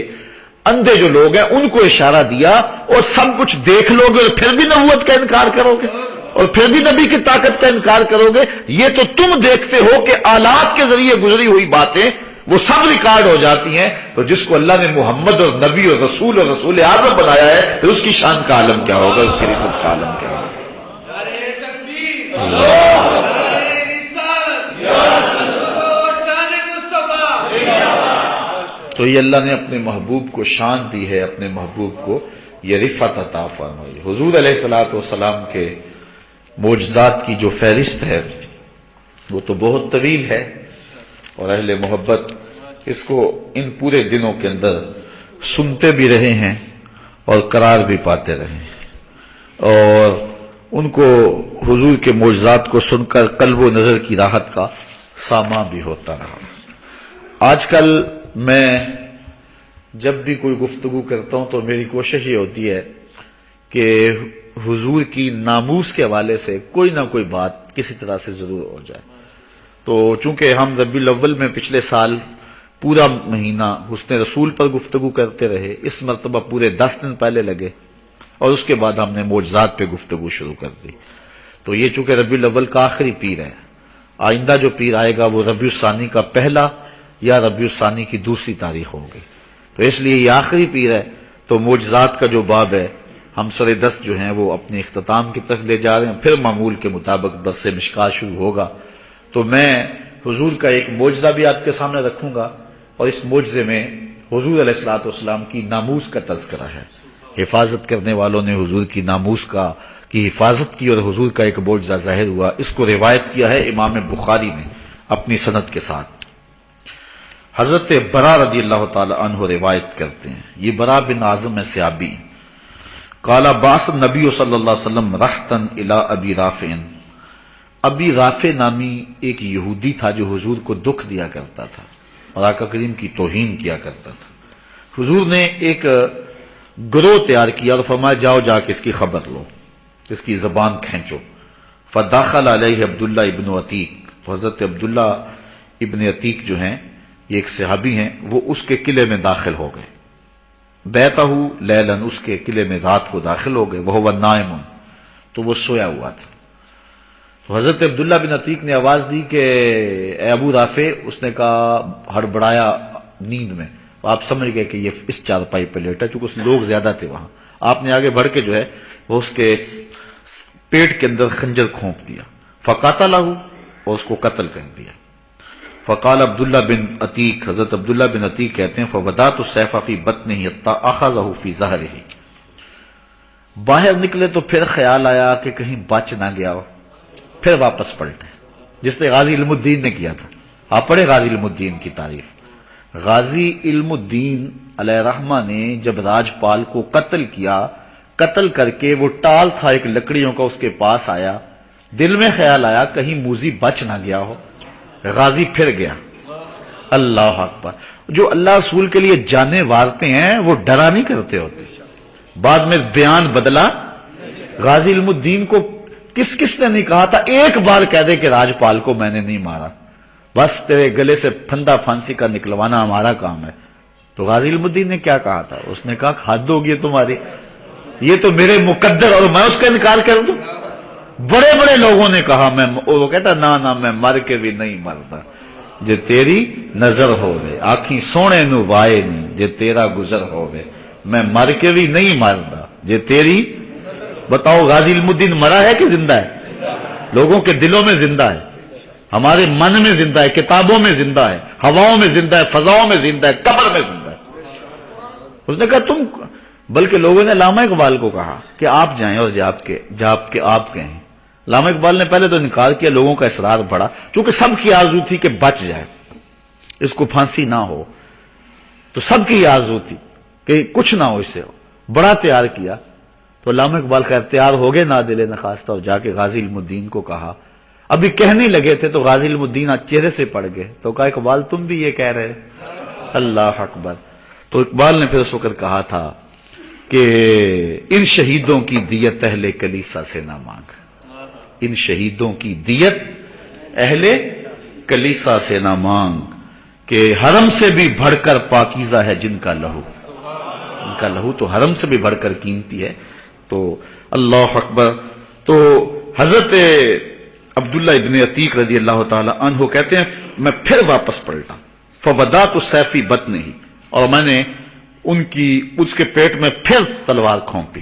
اندھے جو لوگ ہیں ان کو اشارہ دیا، اور سب کچھ دیکھ لو گے اور پھر بھی نبوت کا انکار کرو گے اور پھر بھی نبی کی طاقت کا انکار کرو گے؟ یہ تو تم دیکھتے ہو کہ آلات کے ذریعے گزری ہوئی باتیں وہ سب ریکارڈ ہو جاتی ہیں، تو جس کو اللہ نے محمد اور نبی اور رسول اعظم بنایا ہے پھر اس کی شان کا عالم کیا ہوگا، اس کی رحمت کا عالم کیا ہوگا۔ تو یہ اللہ نے اپنے محبوب کو شان دی ہے، اپنے محبوب کو یہ رفعت عطا فرمائی۔ حضور علیہ الصلوۃ والسلام کے معجزات کی جو فہرست ہے وہ تو بہت طویل ہے، اور اہل محبت اس کو ان پورے دنوں کے اندر سنتے بھی رہے ہیں اور قرار بھی پاتے رہے ہیں، اور ان کو حضور کے معجزات کو سن کر قلب و نظر کی راحت کا سامان بھی ہوتا رہا۔ آج کل میں جب بھی کوئی گفتگو کرتا ہوں تو میری کوشش یہ ہوتی ہے کہ حضور کی ناموس کے حوالے سے کوئی نہ کوئی بات کسی طرح سے ضرور ہو جائے۔ تو چونکہ ہم ربیع الاول میں پچھلے سال پورا مہینہ حسن رسول پر گفتگو کرتے رہے، اس مرتبہ پورے 10 دن پہلے لگے، اور اس کے بعد ہم نے معجزات پہ گفتگو شروع کر دی۔ تو یہ چونکہ ربیع الاول کا آخری پیر ہے، آئندہ جو پیر آئے گا وہ ربیع الثانی کا پہلا یا ربیع الثانی کی دوسری تاریخ ہوگی، تو اس لیے یہ آخری پیر ہے۔ تو معجزات کا جو باب ہے ہم سر دست جو ہیں وہ اپنے اختتام کی طرف لے جا رہے ہیں، پھر معمول کے مطابق درس مشکات شروع ہوگا۔ تو میں حضور کا ایک معجزہ بھی آپ کے سامنے رکھوں گا، اور اس معجزے میں حضور علیہ الصلوۃ والسلام کی ناموس کا تذکرہ ہے۔ حفاظت کرنے والوں نے حضور کی ناموس کی حفاظت کی اور حضور کا ایک معجزہ ظاہر ہوا۔ اس کو روایت کیا ہے امام بخاری نے اپنی سند کے ساتھ۔ حضرت برا رضی اللہ تعالی عنہ روایت کرتے ہیں، یہ برا بن عازم صحابی، قال بعث نبی صلی اللہ علیہ وسلم رحتا الی ابی رافع، ابی رافع نامی ایک یہودی تھا جو حضور کو دکھ دیا کرتا تھا اور آقا کریم کی توہین کیا کرتا تھا۔ حضور نے ایک گروہ تیار کیا اور فرمایا جاؤ جا کے اس کی خبر لو، اس کی زبان کھینچو۔ فداخل علیہ عبداللہ ابن عتیق، تو حضرت عبداللہ ابن عتیق جو ہیں یہ ایک صحابی ہیں، وہ اس کے قلعے میں داخل ہو گئے، بیتہ لیلاً، اس کے قلعے میں رات کو داخل ہو گئے، وہو نائم، تو وہ سویا ہوا تھا۔ تو حضرت عبداللہ بن عتیق نے آواز دی کہ اے ابو رافع، اس نے کہا ہڑبڑایا نیند میں، آپ سمجھ گئے کہ یہ اس چارپائی پہ لیٹا، چونکہ اس لوگ زیادہ تھے وہاں، آپ نے آگے بڑھ کے جو ہے وہ اس کے پیٹ کے اندر خنجر کھونپ دیا، فقاتلہ، اور اس کو قتل کر دیا۔ فقال عبداللہ بن عتیق، حضرت عبداللہ بن عتیق کہتے ہیں فوضعت السیف فی بطنہ حتی اخذہ فی ظہرہ، باہر نکلے تو پھر خیال آیا کہ کہیں بچ نہ گیا ہو، پھر واپس پلٹے، جس نے غازی علم الدین نے کیا تھا۔ آپ پڑھیں غازی علم الدین کی تعریف، غازی علم الدین علیہ رحمہ نے جب راجپال کو قتل کیا، قتل کر کے وہ ٹال تھا ایک لکڑیوں کا اس کے پاس آیا، دل میں خیال آیا کہیں موذی بچ نہ گیا ہو، غازی پھر گیا. اللہ اکبر. جو اللہ رسول کے لیے جانیں وارتے ہیں وہ ڈرا نہیں کرتے ہوتے. بعد میں بیان بدلا. غازی علم الدین کو کس کس نے نہیں کہا تھا ایک بار کہہ دے کہ راجپال کو میں نے نہیں مارا، بس تیرے گلے سے پھندا پھانسی کا نکلوانا ہمارا کام ہے. تو غازی علم الدین نے کیا کہا تھا؟ اس نے کہا حد ہوگی تمہاری، یہ تو میرے مقدر اور میں اس کا انکار کر دوں. بڑے بڑے لوگوں نے کہا میں، وہ کہتا نہ میں مر کے بھی نہیں مرتا، جے تیری نظر ہووے آنکھی سونے نو وائے نہیں، جے تیرا گزر ہووے میں مر کے بھی نہیں مردا جے تیری. بتاؤ غازی علم الدین مرا ہے کہ زندہ ہے؟ لوگوں کے دلوں میں زندہ ہے، ہمارے من میں زندہ ہے، کتابوں میں زندہ ہے، ہواؤں میں زندہ ہے، فضاؤں میں زندہ ہے، قبر میں زندہ ہے. اس نے کہا تم، بلکہ لوگوں نے علامہ اقبال کو کہا کہ آپ جائیں اور جاب کے آپ کہیں. علامہ اقبال نے پہلے تو انکار کیا، لوگوں کا اصرار بڑھا، کیونکہ سب کی آرزو تھی کہ بچ جائے، اس کو پھانسی نہ ہو، تو سب کی آرزو تھی کہ کچھ نہ ہو اس سے. بڑا تیار کیا تو علامہ اقبال خیر تیار ہو گئے نادل نخواستہ، اور جا کے غازی علم الدین کو کہا. ابھی کہنے لگے تھے تو غازی علم الدین چہرے سے پڑ گئے، تو کہا اقبال تم بھی یہ کہہ رہے؟ اللہ اکبر. تو اقبال نے پھر اس وقت کہا تھا کہ ان شہیدوں کی دیت اہل کلیسا سے نہ مانگ، ان شہیدوں کی دیت اہل کلیسا سے نہ مانگ، کہ حرم سے بھی بڑھ کر پاکیزہ ہے جن کا لہو، ان کا لہو تو حرم سے بھی بڑھ کر قیمتی ہے. تو اللہ اکبر. تو حضرت عبداللہ ابن عتیق رضی اللہ تعالی عنہ کہتے ہیں میں پھر واپس پلٹا، فوضعت سیفی بطنہ، اور میں نے اس کے پیٹ میں پھر تلوار کھونپی،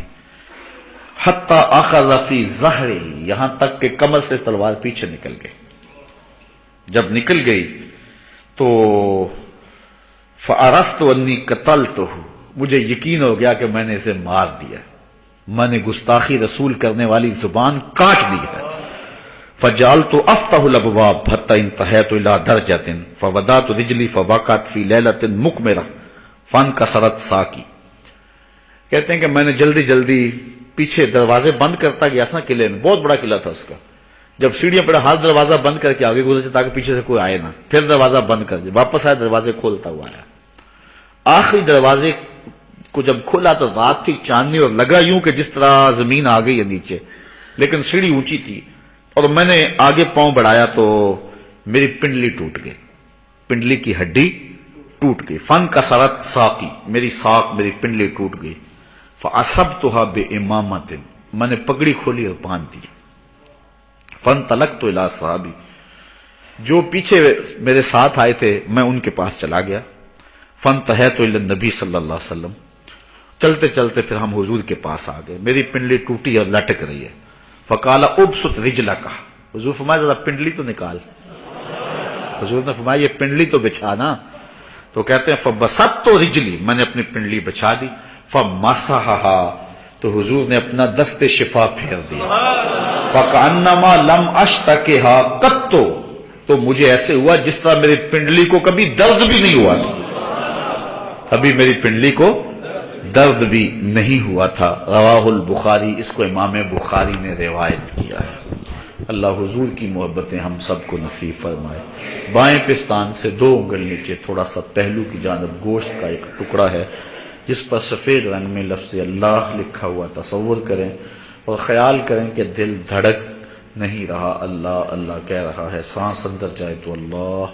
حتی اخذ فی ظہرہ، یہاں تک کہ کمر سے تلوار پیچھے نکل گئی. جب نکل گئی تو فعرفت انی قتلتہ، مجھے یقین ہو گیا کہ میں نے اسے مار دیا، میں نے گستاخی رسول کرنے والی زبان کاٹ دی ہے. فجعلت افتح الابواب حتى انتهيت الى درجة فوضعت رجلي فوقعت في ليلة مقمرة فانكسرت ساقي. کہتے ہیں کہ میں نے جلدی جلدی پیچھے دروازے بند کرتا گیا تھا قلعے میں، بہت بڑا قلعہ تھا اس کا. جب سیڑھیاں پڑا ہاتھ دروازہ بند کر کے آگے گزرتے تاکہ پیچھے سے کوئی آئے نہ، پھر دروازہ بند کر دیا، واپس آیا دروازے کھولتا ہوا آیا. آخری دروازے کو جب کھولا تو رات تھی، چاندنی، اور لگا یوں کہ جس طرح زمین آ گئی ہے نیچے، لیکن سیڑھی اونچی تھی. اور میں نے آگے پاؤں بڑھایا تو میری پنڈلی ٹوٹ گئی، پنڈلی کی ہڈی ٹوٹ گئی. فن کسرت ساقی، میری ساق، میری پنڈلی ٹوٹ گئی. فاصبتها بامامۃ، میں نے پگڑی کھولی اور باندھ دی. فانطلقت الی صحابی، جو پیچھے میرے ساتھ آئے تھے میں ان کے پاس چلا گیا. فانتہیت الی النبی صلی اللہ علیہ وسلم، چلتے چلتے پھر ہم حضور کے پاس آ گئے. میری پنڈلی ٹوٹی اور لٹک رہی ہے. فقال ابسط رجلک، حضور فرمایا ذرا پنڈلی تو نکال. حضور نے فرمایا یہ پنڈلی تو بچھا نا. تو کہتے ہیں فبسطت رجلی، میں نے اپنی پنڈلی بچھا دی. فمسحها، تو حضور نے اپنا دست شفا پھیر دیا. فکأنما لم اشتکها قط، تو مجھے ایسے ہوا جس طرح میری پنڈلی کو کبھی درد بھی نہیں ہوا تھا، کبھی میری پنڈلی کو درد بھی نہیں ہوا تھا. رواہ البخاری، اس کو امام بخاری نے روایت کیا ہے. اللہ حضور کی محبتیں ہم سب کو نصیب فرمائے. بائیں پستان سے 2 انگل نیچے تھوڑا سا پہلو کی جانب گوشت کا ایک ٹکڑا ہے جس پر سفید رنگ میں لفظ اللہ لکھا ہوا. تصور کریں اور خیال کریں کہ دل دھڑک نہیں رہا، اللہ اللہ کہہ رہا ہے. سانس اندر جائے تو اللہ،